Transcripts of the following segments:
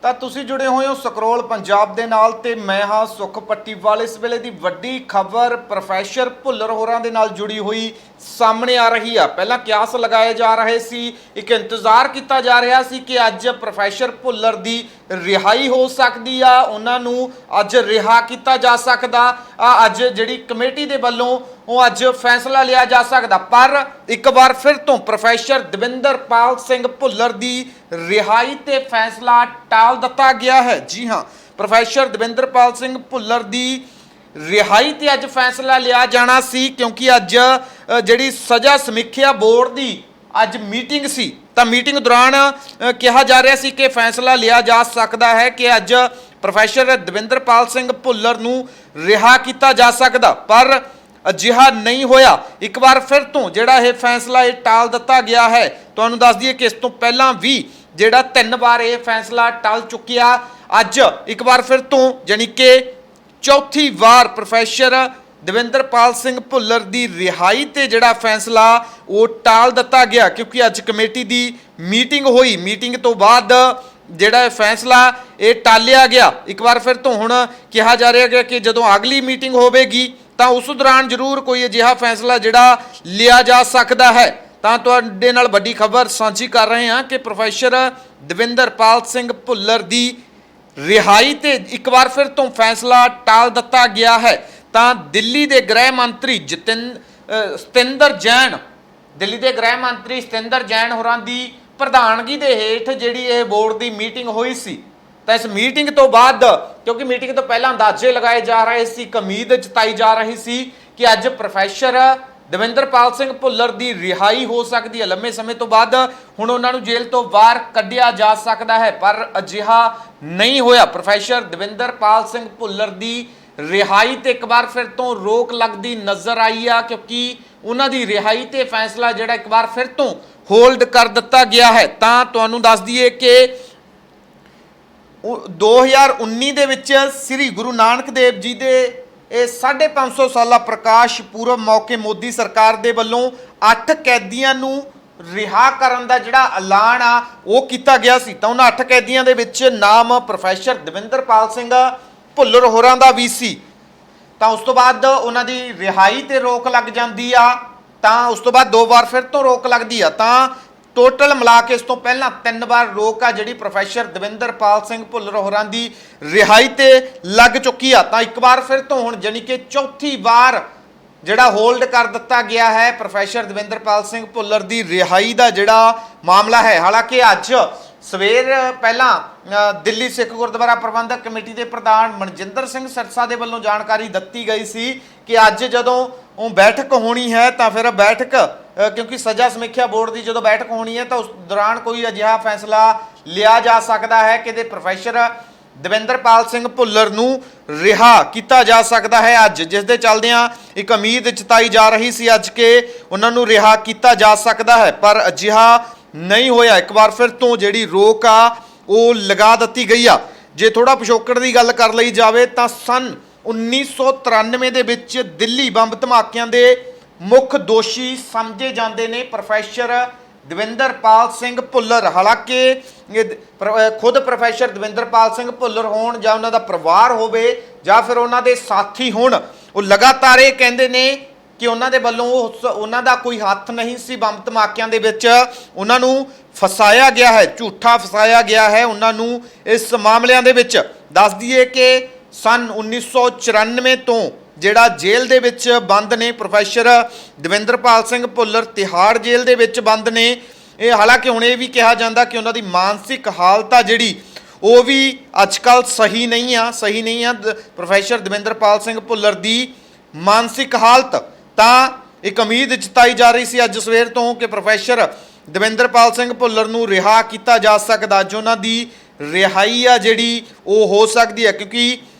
ਤਾਂ ਤੁਸੀਂ ਜੁੜੇ ਹੋਏ ਹੋ ਸਕਰੋਲ ਪੰਜਾਬ ਦੇ ਨਾਲ ਤੇ ਮੈਂ ਹਾਂ ਸੁਖ ਪੱਟੀਵਾਲ। ਇਸ ਵੇਲੇ ਦੀ ਵੱਡੀ ਖਬਰ ਪ੍ਰੋਫੈਸਰ ਭੁੱਲਰ ਹੋਰਾਂ ਦੇ ਨਾਲ ਜੁੜੀ ਹੋਈ ਸਾਹਮਣੇ ਆ ਰਹੀ ਆ। ਪਹਿਲਾਂ ਕਿਆਸ ਲਗਾਏ ਜਾ ਰਹੇ ਸੀ, ਇੱਕ ਇੰਤਜ਼ਾਰ ਕੀਤਾ ਜਾ ਰਿਹਾ ਸੀ ਕਿ ਅੱਜ ਪ੍ਰੋਫੈਸਰ ਭੁੱਲਰ ਦੀ ਰਿਹਾਈ ਹੋ ਸਕਦੀ ਆ, ਉਹਨਾਂ ਨੂੰ ਅੱਜ ਰਿਹਾ ਕੀਤਾ ਜਾ ਸਕਦਾ। ਅੱਜ ਜਿਹੜੀ ਕਮੇਟੀ ਦੇ ਵੱਲੋਂ ਉਹ ਅੱਜ फैसला लिया जा सकता, पर एक बार फिर तो प्रोफैसर दविंदरपाल सिंह भुल्लर की रिहाई ते फैसला टाल दिता गया है। जी हाँ, प्रोफैसर दविंदरपाल सिंह भुल्लर की रिहाई ते अज फैसला लिया जाना सी, क्योंकि अज जिहड़ी सज़ा समीक्षा बोर्ड की अज मीटिंग सी, तो मीटिंग दौरान कहा जा रहा सी कि फैसला लिया जा सकता है कि अज प्रोफैसर दविंदरपाल सिंह भुल्लर नूं रिहा किया जा सकता, पर अजिहा नहीं होया। एक बार फिर तो जिहड़ा यह फैसला ये टाल दिता गया है। तुहानूं दस दईए कि इस तो पहलां भी जिहड़ा 3 बार ये फैसला टल चुकिया, अज एक बार फिर तो जानी कि चौथी बार प्रोफैसर दविंदरपाल सिंह भुल्लर की रिहाई ते जिहड़ा फैसला वो टाल दिता गया, क्योंकि अज कमेटी की मीटिंग हुई। मीटिंग तो बाद जिहड़ा फैसला ये टालिया गया। एक बार फिर तो हुण कहा जा रहा है कि जदों अगली मीटिंग होवेगी तो उस दौरान जरूर कोई अजिहा फैसला जिहड़ा लिया जा सकता है। तो तुहाडे नाल वड्डी खबर साझी कर रहे हैं कि प्रोफैसर दविंदरपाल सिंह भुल्लर की रिहाई ते एक बार फिर तो फैसला टाल दिता गया है। तो दिल्ली के गृह मंत्री सतिंदर जैन, दिल्ली के गृह मंत्री सतिंदर जैन होरां दी प्रधानगी दे हेठ जिहड़ी ये बोर्ड की मीटिंग हुई सी, तो इस मीटिंग तो बाद, क्योंकि मीटिंग तो पहला अंदाजे लगाए जा रहे सी, एक उम्मीद जताई जा रही सी कि अज प्रोफैसर दविंदरपाल सिंह भुल्लर की रिहाई हो सकती है। लंबे समय तो बाद हुण उन्हां नूं जेल तो बाहर कढिया जा सकता है, पर अजिहा नहीं होया। प्रोफैसर दविंदरपाल सिंह भुल्लर की रिहाई ते एक बार फिर तो रोक लगती नज़र आई आ, क्योंकि उन्हां दी रिहाई ते फैसला जिहड़ा एक बार फिर तो होल्ड कर दिता गया है। तां तुहानूं दस दईए कि 2019 ਦੇ ਵਿੱਚ ਸ੍ਰੀ ਗੁਰੂ ਨਾਨਕ ਦੇਵ ਜੀ ਦੇ 550 ਸਾਲਾ ਪ੍ਰਕਾਸ਼ ਪੁਰਬ ਮੌਕੇ ਮੋਦੀ ਸਰਕਾਰ ਦੇ ਵੱਲੋਂ 8 ਕੈਦੀਆਂ ਨੂੰ ਰਿਹਾ ਕਰਨ ਦਾ ਜਿਹੜਾ ਐਲਾਨ ਆ ਉਹ ਕੀਤਾ ਗਿਆ ਸੀ। ਤਾਂ ਉਹਨਾਂ 8 ਕੈਦੀਆਂ ਦੇ ਵਿੱਚ ਨਾਮ ਪ੍ਰੋਫੈਸਰ ਦਵਿੰਦਰਪਾਲ ਸਿੰਘ ਭੁੱਲਰ ਹੋਰਾਂ ਦਾ ਵੀ ਸੀ। ਤਾਂ ਉਸ ਤੋਂ ਬਾਅਦ ਉਹਨਾਂ ਦੀ ਰਿਹਾਈ ਤੇ ਰੋਕ ਲੱਗ ਜਾਂਦੀ ਆ, ਤਾਂ ਉਸ ਤੋਂ ਬਾਅਦ 2 ਵਾਰ ਫਿਰ ਤੋਂ ਰੋਕ ਲੱਗਦੀ ਆ। ਤਾਂ टोटल मिला के इस तो पहला 3 बार रोक आ जिहड़ी प्रोफैसर दविंदरपाल सिंह भुल्लर होरां दी रिहाई ते लग चुकी आ। तां एक बार फिर तो हुण जानी कि चौथी बार जिहड़ा होल्ड कर दिता गया है प्रोफैसर दविंदरपाल सिंह भुल्लर दी रिहाई दा जिहड़ा मामला है। हालांकि अज सवेर पहला दिल्ली सिख गुरुद्वारा प्रबंधक कमेटी के प्रधान मनजिंदर सिंह सिरसा के वल्लों जानकारी दी गई सी कि अज जदों बैठक होनी है, तो फिर बैठक, क्योंकि सज़ा समीक्षा बोर्ड की जो बैठक होनी है तो उस दौरान कोई अजिहा फैसला लिया जा सकता है कि प्रोफैसर दविंदरपाल सिंह भुल्लर नूं रिहा किया जा सकता है अज, जिस दे चलदियां एक उम्मीद जताई जा रही सी अज के उन्हां नूं रिहा किया जा सकता है, पर अजिहा नहीं होया। एक बार फिर तो जिहड़ी रोक आ वो लगा दी गई आ। जे थोड़ा पिछोकड़ की गल कर लई जावे तां सन 1993 ਦੇ ਵਿੱਚ दिल्ली ਬੰਬ ਧਮਾਕਿਆਂ ਦੇ ਮੁੱਖ ਦੋਸ਼ੀ ਸਮਝੇ ਜਾਂਦੇ ਨੇ प्रोफैसर दविंदरपाल सिंह भुल्लर। हालांकि खुद प्रोफैसर दविंदरपाल सिंह भुल्लर होण जां उन्हां दा परिवार होवे जां फिर उन्हां दे साथी होण, वो लगातार ये कहंदे ने कि उन्हां दे वल्लों उन्हां दा कोई हੱਥ नहीं सी ਬੰਬ ਧਮਾਕਿਆਂ ਦੇ ਵਿੱਚ, उन्हां नूं फसाया गया है, झूठा फसाया गया है उन्हां नूं इस मामलिਆਂ ਦੇ ਵਿੱਚ। दस दईए कि सन 1994 तो ਜਿਹੜਾ जेल ਦੇ ਵਿੱਚ ਬੰਦ ਨੇ प्रोफैसर ਦਵਿੰਦਰਪਾਲ ਸਿੰਘ ਭੁੱਲਰ, ਤਿਹਾੜ जेल ਦੇ ਵਿੱਚ ਬੰਦ ਨੇ। ਇਹ ਹਾਲਾਂਕਿ ਹੁਣ ਇਹ ਵੀ ਕਿਹਾ ਜਾਂਦਾ ਕਿ ਉਹਨਾਂ ਦੀ ਮਾਨਸਿਕ ਹਾਲਤ ਆ ਜਿਹੜੀ ਉਹ ਵੀ ਅੱਜ ਕੱਲ੍ਹ ਸਹੀ ਨਹੀਂ ਆ प्रोफैसर ਦਵਿੰਦਰਪਾਲ ਸਿੰਘ ਭੁੱਲਰ ਦੀ ਮਾਨਸਿਕ ਹਾਲਤ। ਤਾਂ ਇੱਕ ਉਮੀਦ ਜਤਾਈ ਜਾ ਰਹੀ ਸੀ ਅੱਜ ਸਵੇਰ ਤੋਂ ਕਿ प्रोफैसर ਦਵਿੰਦਰਪਾਲ ਸਿੰਘ ਭੁੱਲਰ ਨੂੰ ਰਿਹਾ ਕੀਤਾ ਜਾ ਸਕਦਾ, ਅੱਜ ਉਹਨਾਂ ਦੀ ਰਿਹਾਈ ਆ ਜਿਹੜੀ ਉਹ ਹੋ ਸਕਦੀ ਹੈ, क्योंकि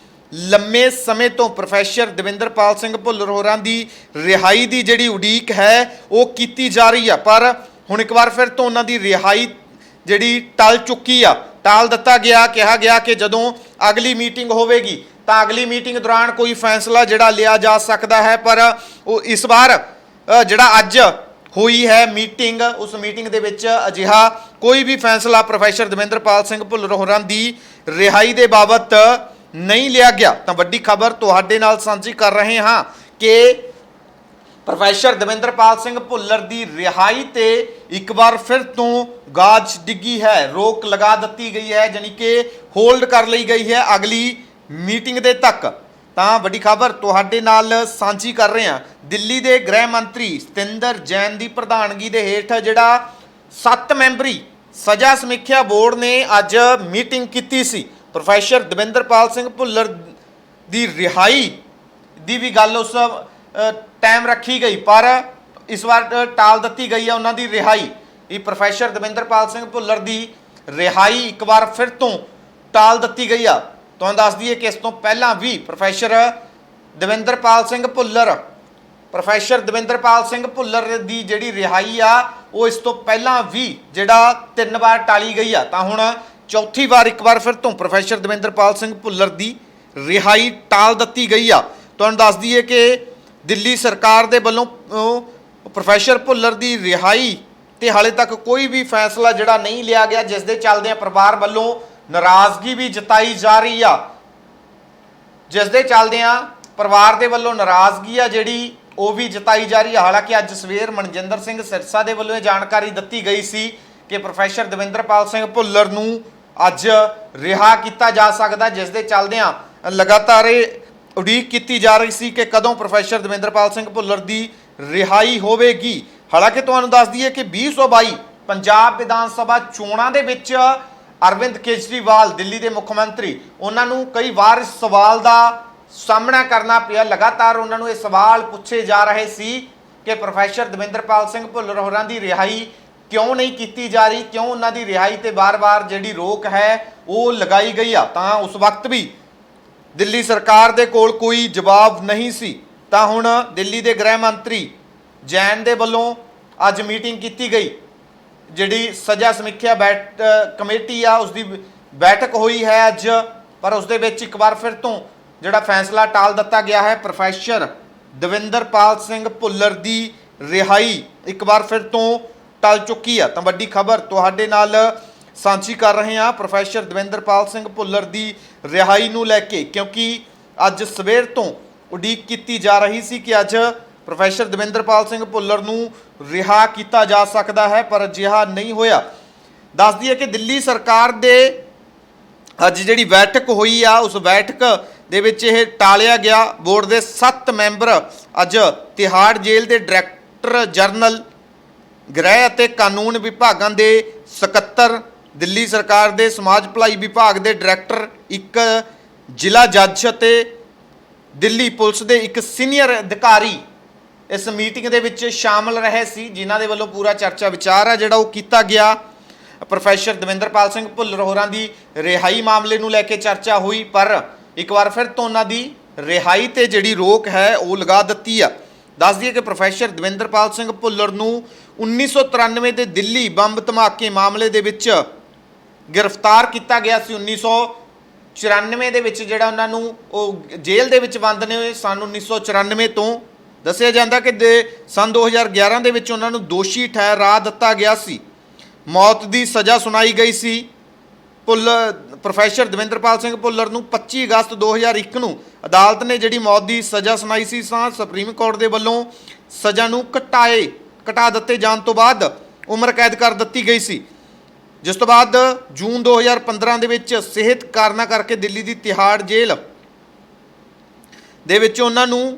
लम्बे समय तो प्रोफैसर दविंदरपाल सिंह भुल्लर होरां दी रिहाई की जिहड़ी उड़ीक है वो की जा रही है। पर हुण एक बार फिर तो उन्हां दी रिहाई जिहड़ी टल चुकी आ, टाल दिता गया। कहा गया कि जदों अगली मीटिंग होवेगी तो अगली मीटिंग दौरान कोई फैसला जिहड़ा लिया जा सकता है, पर वो इस बार जिहड़ा अज ਹੋਈ ਹੈ ਮੀਟਿੰਗ, ਉਸ ਮੀਟਿੰਗ ਦੇ ਵਿੱਚ ਅਜਿਹਾ ਕੋਈ ਵੀ ਫੈਸਲਾ ਪ੍ਰੋਫੈਸਰ ਦਵਿੰਦਰਪਾਲ ਸਿੰਘ ਭੁੱਲਰ ਹੋਰਾਂ ਦੀ ਰਿਹਾਈ ਦੇ ਬਾਬਤ ਨਹੀਂ ਲਿਆ ਗਿਆ। ਤਾਂ ਵੱਡੀ ਖਬਰ ਤੁਹਾਡੇ ਨਾਲ ਸਾਂਝੀ ਕਰ ਰਹੇ ਹਾਂ ਕਿ ਪ੍ਰੋਫੈਸਰ ਦਵਿੰਦਰਪਾਲ ਸਿੰਘ ਭੁੱਲਰ ਦੀ ਰਿਹਾਈ ਤੇ ਇੱਕ ਵਾਰ ਫਿਰ ਤੋਂ ਗਾਜ ਡਿੱਗੀ ਹੈ, ਰੋਕ ਲਗਾ ਦਿੱਤੀ ਗਈ ਹੈ, ਜਾਨੀ ਕਿ ਹੋਲਡ ਕਰ ਲਈ ਗਈ ਹੈ ਅਗਲੀ ਮੀਟਿੰਗ ਦੇ ਤੱਕ। ਤਾਂ ਵੱਡੀ ਖਬਰ ਤੁਹਾਡੇ ਨਾਲ ਸਾਂਝੀ ਕਰ ਰਹੇ ਹਾਂ। ਦਿੱਲੀ ਦੇ ਗ੍ਰਹਿ ਮੰਤਰੀ ਸਤਿੰਦਰ ਜੈਨ ਦੀ ਪ੍ਰਧਾਨਗੀ ਦੇ ਹੇਠ ਜਿਹੜਾ 7 ਮੈਂਬਰੀ ਸਜ਼ਾ ਸਮੀਖਿਆ ਬੋਰਡ ਨੇ ਅੱਜ ਮੀਟਿੰਗ ਕੀਤੀ ਸੀ। ਪ੍ਰੋਫੈਸਰ ਦਵਿੰਦਰਪਾਲ ਸਿੰਘ ਭੁੱਲਰ ਦੀ ਰਿਹਾਈ ਦੀ ਵੀ ਗੱਲ ਉਸ ਟਾਈਮ ਰੱਖੀ ਗਈ, ਪਰ ਇਸ ਵਾਰ ਟਾਲ ਦਿੱਤੀ ਗਈ ਹੈ ਉਹਨਾਂ ਦੀ ਰਿਹਾਈ। ਇਹ ਪ੍ਰੋਫੈਸਰ ਦਵਿੰਦਰਪਾਲ ਸਿੰਘ ਭੁੱਲਰ ਦੀ ਰਿਹਾਈ ਇੱਕ ਵਾਰ ਫਿਰ ਤੋਂ ਟਾਲ ਦਿੱਤੀ ਗਈ ਆ। ਤੁਹਾਨੂੰ ਦੱਸ ਦਈਏ ਕਿ ਇਸ ਤੋਂ ਪਹਿਲਾਂ ਵੀ ਪ੍ਰੋਫੈਸਰ ਦਵਿੰਦਰਪਾਲ ਸਿੰਘ ਭੁੱਲਰ ਦੀ ਜਿਹੜੀ ਰਿਹਾਈ ਆ ਉਹ ਇਸ ਤੋਂ ਪਹਿਲਾਂ ਵੀ ਜਿਹੜਾ 3 ਵਾਰ ਟਾਲੀ ਗਈ ਆ। ਤਾਂ ਹੁਣ ਚੌਥੀ ਵਾਰ ਇੱਕ ਵਾਰ ਫਿਰ ਤੋਂ ਪ੍ਰੋਫੈਸਰ ਦਵਿੰਦਰਪਾਲ ਸਿੰਘ ਭੁੱਲਰ ਦੀ ਰਿਹਾਈ ਟਾਲ ਦਿੱਤੀ ਗਈ ਆ। ਤੁਹਾਨੂੰ ਦੱਸ ਦਈਏ ਕਿ ਦਿੱਲੀ ਸਰਕਾਰ ਦੇ ਵੱਲੋਂ ਪ੍ਰੋਫੈਸਰ ਭੁੱਲਰ ਦੀ ਰਿਹਾਈ ਤੇ ਹਾਲੇ ਤੱਕ ਕੋਈ ਵੀ ਫੈਸਲਾ ਜਿਹੜਾ ਨਹੀਂ ਲਿਆ ਗਿਆ, ਜਿਸ ਦੇ ਚੱਲਦਿਆਂ ਪਰਿਵਾਰ ਵੱਲੋਂ ਨਾਰਾਜ਼ਗੀ ਵੀ ਜਤਾਈ ਜਾ ਰਹੀ ਆ, ਨਾਰਾਜ਼ਗੀ ਆ ਜਿਹੜੀ ਉਹ ਵੀ ਜਤਾਈ ਜਾ ਰਹੀ ਆ। ਹਾਲਾਂਕਿ ਅੱਜ ਸਵੇਰ ਮਨਜਿੰਦਰ ਸਿੰਘ ਸਿਰਸਾ ਦੇ ਵੱਲੋਂ ਇਹ ਜਾਣਕਾਰੀ ਦਿੱਤੀ ਗਈ ਸੀ ਕਿ ਪ੍ਰੋਫੈਸਰ ਦਵਿੰਦਰਪਾਲ ਸਿੰਘ ਭੁੱਲਰ ਨੂੰ ਅੱਜ ਰਿਹਾ ਕੀਤਾ ਜਾ ਸਕਦਾ, ਜਿਸ ਦੇ ਚੱਲਦਿਆਂ ਲਗਾਤਾਰ ਇਹ ਉਡੀਕ ਕੀਤੀ ਜਾ ਰਹੀ ਸੀ ਕਿ ਕਦੋਂ ਪ੍ਰੋਫੈਸਰ ਦਵਿੰਦਰਪਾਲ ਸਿੰਘ ਭੁੱਲਰ ਦੀ ਰਿਹਾਈ ਹੋਵੇਗੀ। ਹਾਲਾਂਕਿ ਤੁਹਾਨੂੰ ਦੱਸ ਦਈਏ ਕਿ 2022 ਪੰਜਾਬ ਵਿਧਾਨ ਸਭਾ ਚੋਣਾਂ ਦੇ ਵਿੱਚ ਅਰਵਿੰਦ ਕੇਜਰੀਵਾਲ ਦਿੱਲੀ ਦੇ ਮੁੱਖ ਮੰਤਰੀ, ਉਹਨਾਂ ਨੂੰ ਕਈ ਵਾਰ ਇਸ ਸਵਾਲ ਦਾ ਸਾਹਮਣਾ ਕਰਨਾ ਪਿਆ। ਲਗਾਤਾਰ ਉਹਨਾਂ ਨੂੰ ਇਹ ਸਵਾਲ ਪੁੱਛੇ ਜਾ ਰਹੇ ਸੀ ਕਿ ਪ੍ਰੋਫੈਸਰ ਦਵਿੰਦਰਪਾਲ ਸਿੰਘ ਭੁੱਲਰ ਹੋਰਾਂ ਦੀ ਰਿਹਾਈ ਕਿਉਂ ਨਹੀਂ ਕੀਤੀ ਜਾ ਰਹੀ, ਕਿਉਂ ਉਹਨਾਂ ਦੀ ਰਿਹਾਈ ਤੇ ਬਾਰ-ਬਾਰ ਜਿਹੜੀ ਰੋਕ ਹੈ ਉਹ ਲਗਾਈ ਗਈ ਆ। ਤਾਂ ਉਸ ਵਕਤ ਵੀ ਦਿੱਲੀ ਸਰਕਾਰ ਦੇ ਕੋਲ ਕੋਈ ਜਵਾਬ ਨਹੀਂ ਸੀ। ਤਾਂ ਹੁਣ ਦਿੱਲੀ ਦੇ ਗ੍ਰਹਿ ਮੰਤਰੀ ਜੈਨ ਦੇ ਵੱਲੋਂ ਅੱਜ ਮੀਟਿੰਗ ਕੀਤੀ ਗਈ, ਜਿਹੜੀ ਸਜ਼ਾ ਸਮੀਖਿਆ ਕਮੇਟੀ ਆ ਉਸ ਦੀ ਬੈਠਕ ਹੋਈ ਹੈ ਅੱਜ, ਪਰ ਉਸ ਦੇ ਵਿੱਚ ਇੱਕ ਵਾਰ ਫਿਰ ਤੋਂ ਜਿਹੜਾ ਫੈਸਲਾ ਟਾਲ ਦਿੱਤਾ ਗਿਆ ਹੈ। ਪ੍ਰੋਫੈਸਰ ਦਵਿੰਦਰਪਾਲ ਸਿੰਘ ਭੁੱਲਰ ਦੀ ਰਿਹਾਈ ਇੱਕ ਵਾਰ ਫਿਰ ਤੋਂ ਟਲ ਚੁੱਕੀ ਆ। ਤਾਂ ਵੱਡੀ ਖਬਰ ਤੁਹਾਡੇ ਨਾਲ ਸਾਂਝੀ ਕਰ ਰਹੇ ਹਾਂ ਪ੍ਰੋਫੈਸਰ ਦਵਿੰਦਰਪਾਲ ਸਿੰਘ ਭੁੱਲਰ ਦੀ ਰਿਹਾਈ ਨੂੰ ਲੈ ਕੇ, ਕਿਉਂਕਿ ਅੱਜ ਸਵੇਰ ਤੋਂ ਉਡੀਕ ਕੀਤੀ ਜਾ ਰਹੀ ਸੀ ਕਿ ਅੱਜ ਪ੍ਰੋਫੈਸਰ ਦਵਿੰਦਰਪਾਲ ਸਿੰਘ ਭੁੱਲਰ ਨੂੰ ਰਿਹਾ ਕੀਤਾ ਜਾ ਸਕਦਾ ਹੈ, ਪਰ ਅਜਿਹਾ ਨਹੀਂ ਹੋਇਆ। ਦੱਸ ਦਈਏ ਕਿ ਦਿੱਲੀ ਸਰਕਾਰ ਦੇ ਅੱਜ ਜਿਹੜੀ ਬੈਠਕ ਹੋਈ ਆ ਉਸ ਬੈਠਕ ਦੇ ਵਿੱਚ ਇਹ ਟਾਲਿਆ ਗਿਆ। ਬੋਰਡ ਦੇ 7 ਮੈਂਬਰ ਅੱਜ ਤਿਹਾੜ ਜੇਲ੍ਹ ਦੇ ਡਾਇਰੈਕਟਰ ਜਨਰਲ, ਗ੍ਰਹਿ ਅਤੇ ਕਾਨੂੰਨ ਵਿਭਾਗਾਂ ਦੇ ਸਕੱਤਰ, ਦਿੱਲੀ ਸਰਕਾਰ ਦੇ ਸਮਾਜ ਭਲਾਈ ਵਿਭਾਗ ਦੇ ਡਾਇਰੈਕਟਰ, ਇੱਕ ਜ਼ਿਲ੍ਹਾ ਜੱਜ ਅਤੇ ਦਿੱਲੀ ਪੁਲਿਸ ਦੇ ਇੱਕ ਸੀਨੀਅਰ ਅਧਿਕਾਰੀ ਇਸ ਮੀਟਿੰਗ ਦੇ ਵਿੱਚ ਸ਼ਾਮਲ ਰਹੇ ਸੀ, ਜਿਨ੍ਹਾਂ ਦੇ ਵੱਲੋਂ ਪੂਰਾ ਚਰਚਾ ਵਿਚਾਰ ਆ ਜਿਹੜਾ ਉਹ ਕੀਤਾ ਗਿਆ। ਪ੍ਰੋਫੈਸਰ ਦਵਿੰਦਰਪਾਲ ਸਿੰਘ ਭੁੱਲਰ ਹੋਰਾਂ ਦੀ ਰਿਹਾਈ ਮਾਮਲੇ ਨੂੰ ਲੈ ਕੇ ਚਰਚਾ ਹੋਈ, ਪਰ ਇੱਕ ਵਾਰ ਫਿਰ ਤੋਂ ਉਹਨਾਂ ਦੀ ਰਿਹਾਈ ਤੇ ਜਿਹੜੀ ਰੋਕ ਹੈ ਉਹ ਲਗਾ ਦਿੱਤੀ ਆ। ਦੱਸ ਦਈਏ ਕਿ ਪ੍ਰੋਫੈਸਰ ਦਵਿੰਦਰਪਾਲ ਸਿੰਘ ਭੁੱਲਰ ਨੂੰ 1993 ਦੇ ਦਿੱਲੀ ਬੰਬ ਧਮਾਕੇ ਮਾਮਲੇ ਦੇ ਵਿੱਚ ਗ੍ਰਿਫਤਾਰ ਕੀਤਾ ਗਿਆ ਸੀ। 1994 ਦੇ ਵਿੱਚ ਜਿਹੜਾ ਉਹਨਾਂ ਨੂੰ ਉਹ ਜੇਲ੍ਹ ਦੇ ਵਿੱਚ ਬੰਦ ਨੇ ਹੋਏ ਸਨ 1994 ਤੋਂ। ਦੱਸਿਆ ਜਾਂਦਾ ਕਿ ਸਨ 2011 ਦੇ ਵਿੱਚ ਉਹਨਾਂ ਨੂੰ ਦੋਸ਼ੀ ਠਹਿਰਾ ਦਿੱਤਾ ਗਿਆ ਸੀ, ਮੌਤ ਦੀ ਸਜ਼ਾ ਸੁਣਾਈ ਗਈ ਸੀ। ਪ੍ਰੋਫੈਸਰ ਦਵਿੰਦਰਪਾਲ ਸਿੰਘ ਭੁੱਲਰ ਨੂੰ 25 ਅਗਸਤ 2001 ਨੂੰ ਅਦਾਲਤ ਨੇ ਜਿਹੜੀ ਮੌਤ ਦੀ ਸਜ਼ਾ ਸੁਣਾਈ ਸੀ, ਤਾਂ ਸੁਪਰੀਮ ਕੋਰਟ ਦੇ ਵੱਲੋਂ ਸਜ਼ਾ ਨੂੰ ਘਟਾ ਦਿੱਤੇ ਜਾਣ ਤੋਂ ਬਾਅਦ ਉਮਰ ਕੈਦ ਕਰ ਦਿੱਤੀ ਗਈ ਸੀ, ਜਿਸ ਤੋਂ ਬਾਅਦ ਜੂਨ 2015 ਦੇ ਵਿੱਚ ਸਿਹਤ ਕਾਰਨਾਂ ਕਰਕੇ ਦਿੱਲੀ ਦੀ ਤਿਹਾੜ ਜੇਲ੍ਹ ਦੇ ਵਿੱਚ ਉਹਨਾਂ ਨੂੰ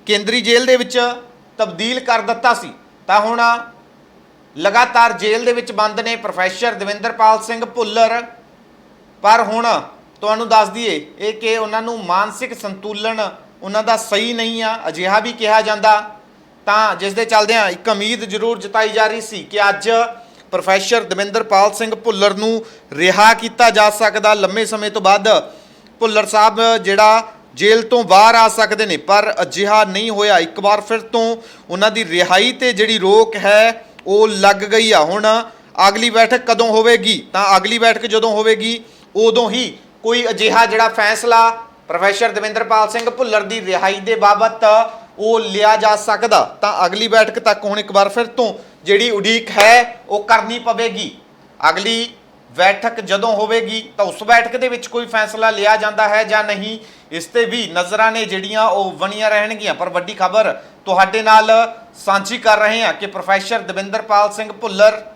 ਕੇਂਦਰੀ ਜੇਲ੍ਹ ਦੇ ਵਿੱਚ ਤਬਦੀਲ ਕਰ ਦਿੱਤਾ ਸੀ। ਤਾਂ ਹੁਣ ਲਗਾਤਾਰ ਜੇਲ੍ਹ ਦੇ ਵਿੱਚ ਬੰਦ ਨੇ ਪ੍ਰੋਫੈਸਰ ਦਵਿੰਦਰਪਾਲ ਸਿੰਘ ਭੁੱਲਰ, ਪਰ ਹੁਣ ਤੁਹਾਨੂੰ ਦੱਸ ਦਈਏ ਇਹ ਕਿ ਉਹਨਾਂ ਨੂੰ ਮਾਨਸਿਕ ਸੰਤੁਲਨ ਉਹਨਾਂ ਦਾ ਸਹੀ ਨਹੀਂ ਆ, ਅਜਿਹਾ ਵੀ ਕਿਹਾ ਜਾਂਦਾ। ਤਾਂ ਜਿਸ ਦੇ ਚੱਲਦਿਆਂ ਇੱਕ ਉਮੀਦ ਜ਼ਰੂਰ ਜਤਾਈ ਜਾ ਰਹੀ ਸੀ ਕਿ ਅੱਜ ਪ੍ਰੋਫੈਸਰ ਦਵਿੰਦਰਪਾਲ ਸਿੰਘ ਭੁੱਲਰ ਨੂੰ ਰਿਹਾ ਕੀਤਾ ਜਾ ਸਕਦਾ। ਲੰਮੇ ਸਮੇਂ ਤੋਂ ਬਾਅਦ ਭੁੱਲਰ ਸਾਹਿਬ ਜਿਹੜਾ ਜੇਲ੍ਹ ਤੋਂ ਬਾਹਰ ਆ ਸਕਦੇ ਨੇ, ਪਰ ਅਜਿਹਾ ਨਹੀਂ ਹੋਇਆ। ਇੱਕ ਵਾਰ ਫਿਰ ਤੋਂ ਉਹਨਾਂ ਦੀ ਰਿਹਾਈ ਤੇ ਜਿਹੜੀ ਰੋਕ ਹੈ ਉਹ ਲੱਗ ਗਈ ਆ। ਹੁਣ ਅਗਲੀ ਬੈਠਕ ਕਦੋਂ ਹੋਵੇਗੀ? ਤਾਂ ਅਗਲੀ ਬੈਠਕ ਜਦੋਂ ਹੋਵੇਗੀ ਉਦੋਂ ਹੀ ਕੋਈ ਅਜਿਹਾ ਜਿਹੜਾ ਫੈਸਲਾ ਪ੍ਰੋਫੈਸਰ ਦਵਿੰਦਰਪਾਲ ਸਿੰਘ ਭੁੱਲਰ ਦੀ ਰਿਹਾਈ ਦੇ ਬਾਬਤ ਉਹ ਲਿਆ ਜਾ ਸਕਦਾ, ਤਾਂ ਅਗਲੀ ਬੈਠਕ ਤੱਕ ਹੁਣ ਇੱਕ ਵਾਰ ਫਿਰ ਤੋਂ ਜਿਹੜੀ ਉਡੀਕ ਹੈ ਉਹ ਕਰਨੀ ਪਵੇਗੀ। ਅਗਲੀ ਬੈਠਕ ਜਦੋਂ ਹੋਵੇਗੀ ਤਾਂ ਉਸ ਬੈਠਕ ਦੇ ਵਿੱਚ ਕੋਈ ਫੈਸਲਾ ਲਿਆ ਜਾਂਦਾ ਹੈ ਜਾਂ ਨਹੀਂ, ਇਸ ਤੇ ਵੀ ਨਜ਼ਰਾਂ ਨੇ ਜਿਹੜੀਆਂ ਉਹ ਬਣੀਆਂ ਰਹਿਣਗੀਆਂ। ਪਰ ਵੱਡੀ ਖਬਰ ਤੁਹਾਡੇ ਨਾਲ ਸਾਂਝੀ ਕਰ ਰਹੇ ਹਾਂ ਕਿ ਪ੍ਰੋਫੈਸਰ ਦਵਿੰਦਰਪਾਲ ਸਿੰਘ ਭੁੱਲਰ